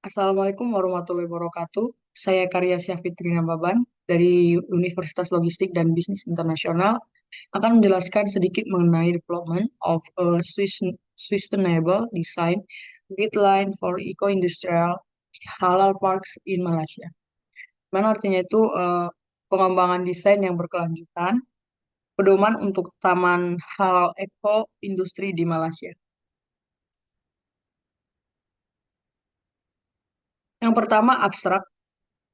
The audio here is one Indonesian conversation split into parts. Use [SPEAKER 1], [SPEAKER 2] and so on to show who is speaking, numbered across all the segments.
[SPEAKER 1] Assalamualaikum warahmatullahi wabarakatuh. Saya Karya Syafitri Nababan dari Universitas Logistik dan Bisnis Internasional akan menjelaskan sedikit mengenai development of a sustainable design guideline for eco-industrial halal parks in Malaysia. Mana artinya itu pengembangan desain yang berkelanjutan, pedoman untuk taman halal eco industri di Malaysia. Yang pertama abstrak.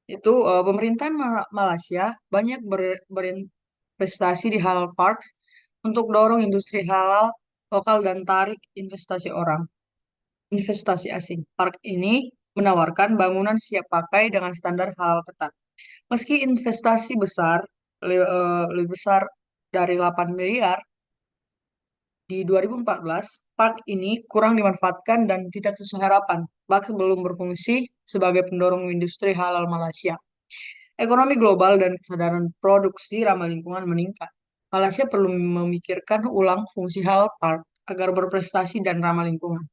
[SPEAKER 1] Itu pemerintahan Malaysia banyak berinvestasi di halal parks untuk dorong industri halal lokal dan tarik investasi asing. Park ini menawarkan bangunan siap pakai dengan standar halal ketat. Meski investasi besar, lebih besar dari 8 miliar di 2014, park ini kurang dimanfaatkan dan tidak sesuai harapan. Bahkan belum berfungsi sebagai pendorong industri halal Malaysia. Ekonomi global dan kesadaran produksi ramah lingkungan meningkat. Malaysia perlu memikirkan ulang fungsi halal park agar berprestasi dan ramah lingkungan.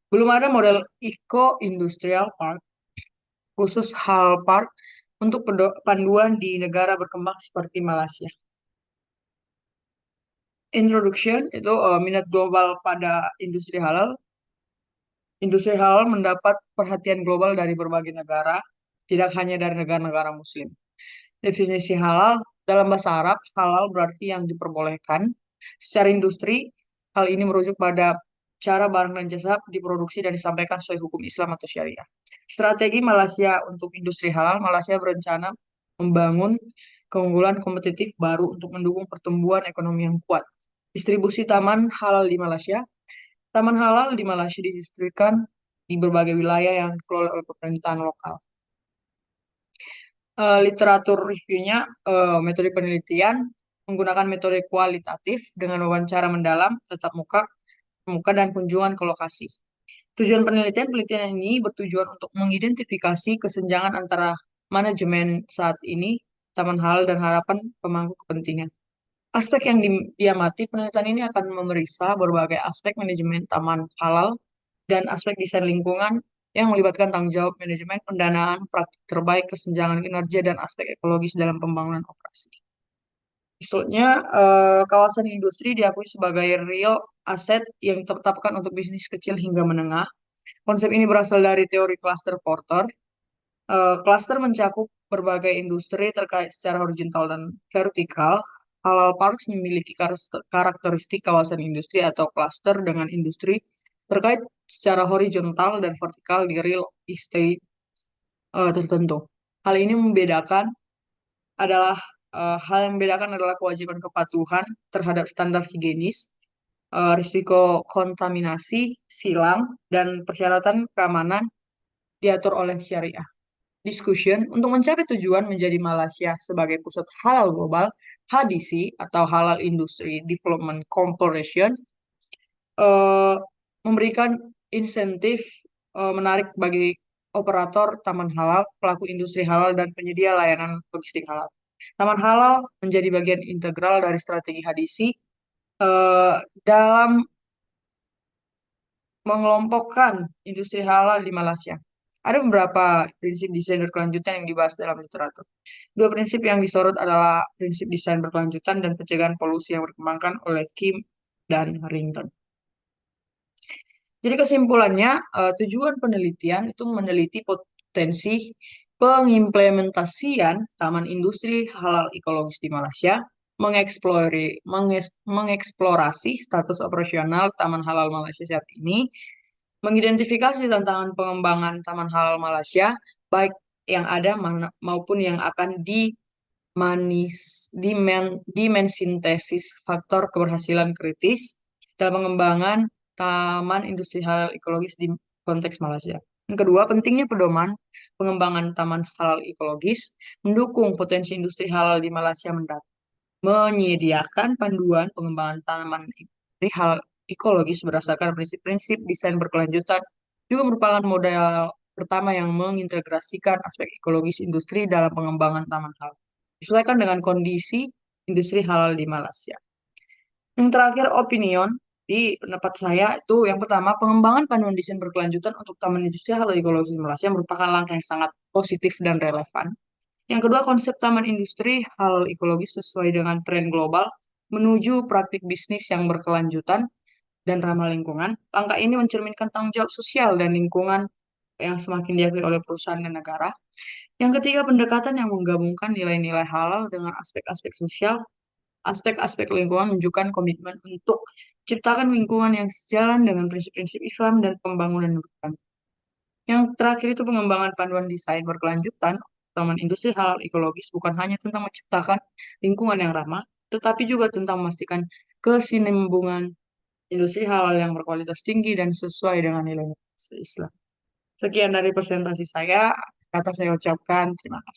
[SPEAKER 1] Belum ada model eco-industrial park khusus halal park untuk panduan di negara berkembang seperti Malaysia. Introduction itu minat global pada industri halal. Industri halal mendapat perhatian global dari berbagai negara, tidak hanya dari negara-negara Muslim. Definisi halal dalam bahasa Arab, halal berarti yang diperbolehkan. Secara industri, hal ini merujuk pada cara barang dan jasa diproduksi dan disampaikan sesuai hukum Islam atau syariah. Strategi Malaysia untuk industri halal, Malaysia berencana membangun keunggulan kompetitif baru untuk mendukung pertumbuhan ekonomi yang kuat. Distribusi taman halal di Malaysia. Taman halal di Malaysia didistribusikan di berbagai wilayah yang dikelola oleh pemerintahan lokal. Literatur reviewnya, metode penelitian menggunakan metode kualitatif dengan wawancara mendalam, tatap muka dan kunjungan ke lokasi. Tujuan penelitian ini bertujuan untuk mengidentifikasi kesenjangan antara manajemen saat ini, taman halal dan harapan pemangku kepentingan. Aspek yang diamati penelitian ini akan memeriksa berbagai aspek manajemen taman halal dan aspek desain lingkungan yang melibatkan tanggung jawab manajemen, pendanaan, praktik terbaik, kesenjangan kinerja, dan aspek ekologis dalam pembangunan operasi. Maksudnya, kawasan industri diakui sebagai real aset yang ditetapkan untuk bisnis kecil hingga menengah. Konsep ini berasal dari teori cluster Porter. Cluster mencakup berbagai industri terkait secara horizontal dan vertikal. Halal Parks memiliki karakteristik kawasan industri atau cluster dengan industri terkait secara horizontal dan vertikal di real estate tertentu. Hal ini membedakan adalah hal yang membedakan adalah kewajiban kepatuhan terhadap standar higienis, risiko kontaminasi, silang, dan persyaratan keamanan diatur oleh syariah. Discussion untuk mencapai tujuan menjadi Malaysia sebagai pusat halal global, HDC atau Halal Industry Development Corporation eh, memberikan insentif menarik bagi operator taman halal, pelaku industri halal, dan penyedia layanan logistik halal. Taman halal menjadi bagian integral dari strategi HDC eh, dalam mengelompokkan industri halal di Malaysia. Ada beberapa prinsip desain berkelanjutan yang dibahas dalam literatur. Dua prinsip yang disorot adalah prinsip desain berkelanjutan dan pencegahan polusi yang dikembangkan oleh Kim dan Harrington. Jadi kesimpulannya, tujuan penelitian itu meneliti potensi pengimplementasian taman industri halal ekologis di Malaysia, mengeksplorasi status operasional taman halal Malaysia saat ini, mengidentifikasi tantangan pengembangan taman halal Malaysia, baik yang ada maupun yang akan dimensintesis faktor keberhasilan kritis dalam pengembangan taman industri halal ekologis di konteks Malaysia. Yang kedua, pentingnya pedoman pengembangan taman halal ekologis mendukung potensi industri halal di Malaysia mendatang. Menyediakan panduan pengembangan taman industri halal ekologis berdasarkan prinsip-prinsip desain berkelanjutan juga merupakan modal pertama yang mengintegrasikan aspek ekologis industri dalam pengembangan taman halal. Disesuaikan dengan kondisi industri halal di Malaysia. Yang terakhir, opinion. Di pendapat saya itu yang pertama, pengembangan panduan desain berkelanjutan untuk Taman Industri Halal Ekologis Malaysia merupakan langkah yang sangat positif dan relevan. Yang kedua, konsep Taman Industri Halal Ekologis sesuai dengan tren global menuju praktik bisnis yang berkelanjutan dan ramah lingkungan. Langkah ini mencerminkan tanggung jawab sosial dan lingkungan yang semakin diakui oleh perusahaan dan negara. Yang ketiga, pendekatan yang menggabungkan nilai-nilai halal dengan aspek-aspek sosial, aspek-aspek lingkungan menunjukkan komitmen untuk ciptakan lingkungan yang sejalan dengan prinsip-prinsip Islam dan pembangunan berkelanjutan. Yang terakhir itu pengembangan panduan desain berkelanjutan. Taman industri halal ekologis bukan hanya tentang menciptakan lingkungan yang ramah, tetapi juga tentang memastikan kesinambungan industri halal yang berkualitas tinggi dan sesuai dengan nilai Islam. Sekian dari presentasi saya, kata saya ucapkan terima kasih.